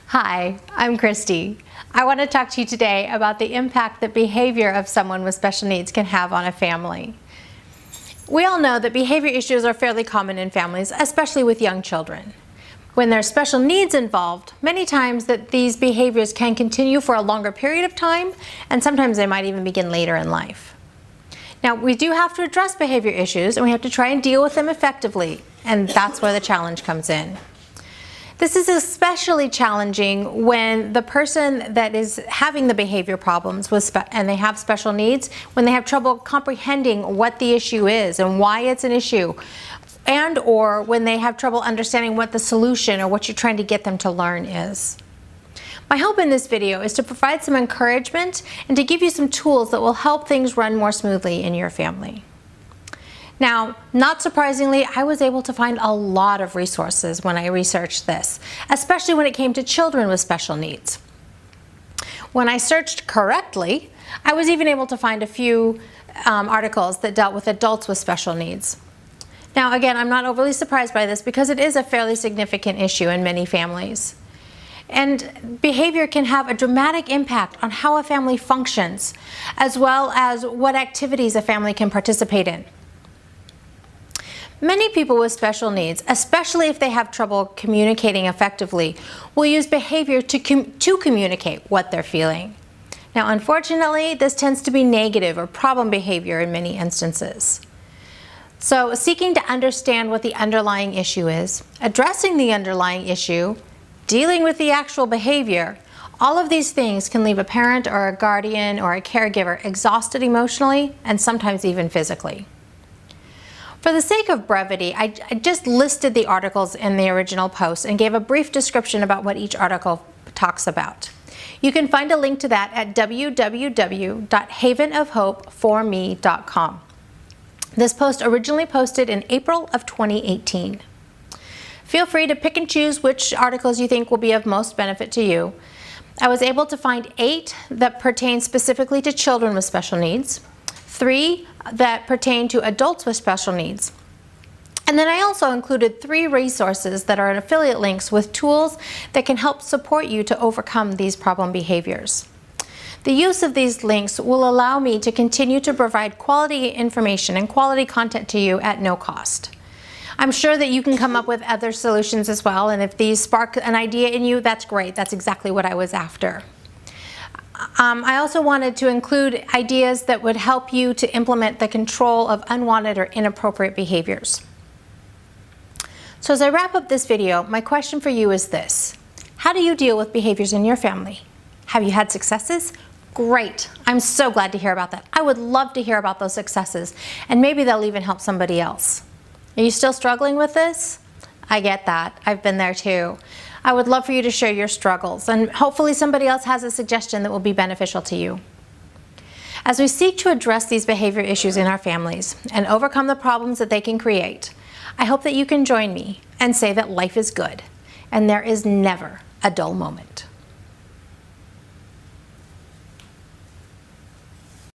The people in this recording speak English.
Hi, I'm Christy. I want to talk to you today about the impact that behavior of someone with special needs can have on a family. We all know that behavior issues are fairly common in families, especially with young children. When there's special needs involved, many times that these behaviors can continue for a longer period of time, and sometimes they might even begin later in life. Now, we do have to address behavior issues, and we have to try and deal with them effectively, and that's where the challenge comes in. This is especially challenging when the person that is having the behavior problems and they have special needs, when they have trouble comprehending what the issue is and why it's an issue, and or when they have trouble understanding what the solution or what you're trying to get them to learn is. My hope in this video is to provide some encouragement and to give you some tools that will help things run more smoothly in your family. Now, not surprisingly, I was able to find a lot of resources when I researched this, especially when it came to children with special needs. When I searched correctly, I was even able to find a few articles that dealt with adults with special needs. Now, again, I'm not overly surprised by this because it is a fairly significant issue in many families. And behavior can have a dramatic impact on how a family functions, as well as what activities a family can participate in. Many people with special needs, especially if they have trouble communicating effectively, will use behavior to communicate what they're feeling. Now, unfortunately, this tends to be negative or problem behavior in many instances. So, seeking to understand what the underlying issue is, addressing the underlying issue, dealing with the actual behavior, all of these things can leave a parent or a guardian or a caregiver exhausted emotionally and sometimes even physically. For the sake of brevity, I just listed the articles in the original post and gave a brief description about what each article talks about. You can find a link to that at www.havenofhopeforme.com. This post originally posted in April of 2018. Feel free to pick and choose which articles you think will be of most benefit to you. I was able to find 8 that pertain specifically to children with special needs, 3 that pertain to adults with special needs. And then I also included 3 resources that are affiliate links with tools that can help support you to overcome these problem behaviors. The use of these links will allow me to continue to provide quality information and quality content to you at no cost. I'm sure that you can come up with other solutions as well, and if these spark an idea in you, that's great. That's exactly what I was after. I also wanted to include ideas that would help you to implement the control of unwanted or inappropriate behaviors. So as I wrap up this video, my question for you is this: how do you deal with behaviors in your family? Have you had successes? Great. I'm so glad to hear about that. I would love to hear about those successes, and maybe they'll even help somebody else. Are you still struggling with this? I get that. I've been there too. I would love for you to share your struggles, and hopefully somebody else has a suggestion that will be beneficial to you. As we seek to address these behavior issues in our families and overcome the problems that they can create, I hope that you can join me and say that life is good and there is never a dull moment.